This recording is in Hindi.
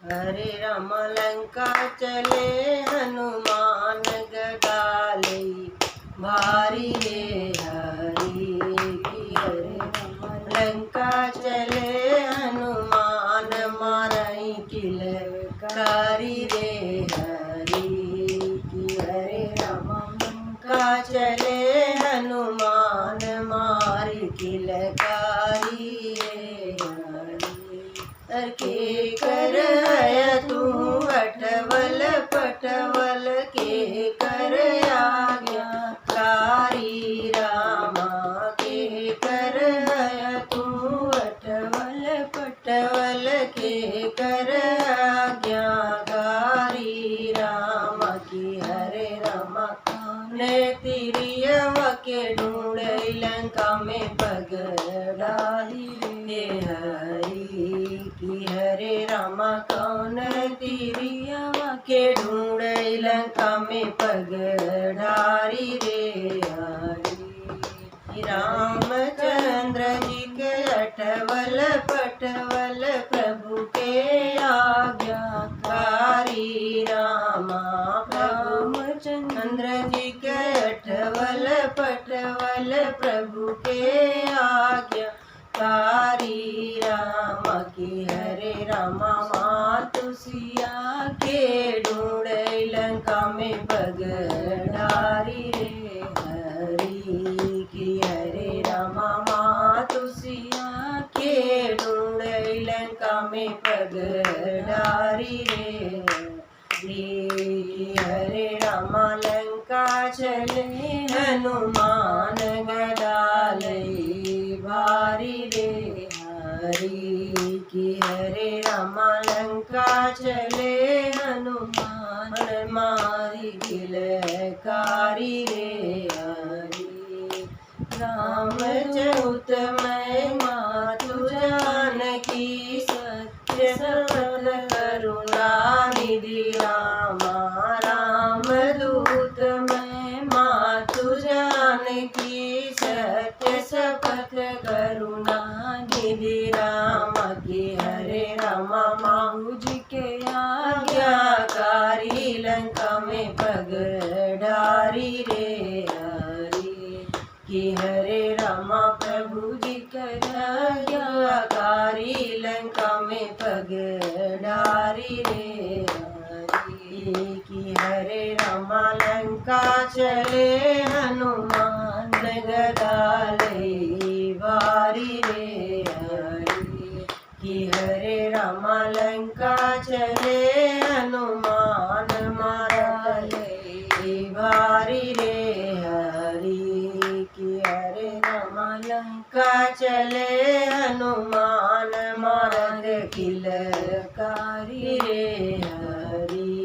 हरे राम लंका चले हनुमान गदा लई भारी रे हरि की। हरे राम लंका चले हनुमान मारई किलकारी रे हरि की। हरे राम लंका चले हनुमान मारी किलकारी रे हरि के कर तू अटवल पटवल के कर आज्ञा कारी रामा के कर तू अटवल पटवल के कर आज्ञा कारी रामा की। हरे रामा ने तिरियव के ढूंढे लंका में पग डाली रे हरि की। हरे रामा कौन तिरियवा के ढूंढे लंका में पग डारी रे हरि। रामचंद्र जी के अटवल पटवल प्रभु के आज्ञाकारी रामा। रामचंद्र जी के अटवल पटवल प्रभु के आज्ञाकारी रामा की। हरे रामा मातु सिया के ढूंढे लंका में पग डारी रे हरि की। हरे रामा मातु सिया के ढूंढे लंका में पग डारी रे हरि। हरे रामा लंका चले हनुमान गदा लई भारी रे हरि की। हरे रामा लंका चले हनुमान मारी किलकारी रे हरि। राम चौत मैं मातु जानकी सत्य सफल करुणा निधि रामा। राम दूत मैं मातु जानकी सत्य शपथ करुणा निधि रामा की। हरे रामा माहू जी के आज्ञाकारी लंका में पग डारी रे हरि की। हरे रामा प्रभु जी कर आज्ञाकारी लंका में पग डारी रे हरि की। हरे रामा लंका चले हनुमान गदा लई भारी रे हरि की। हरे रामा लंका चले हनुमान मारा लई भारी रे हरि की। हरे रामा लंका चले हनुमान मारद किलकारी रे हरि।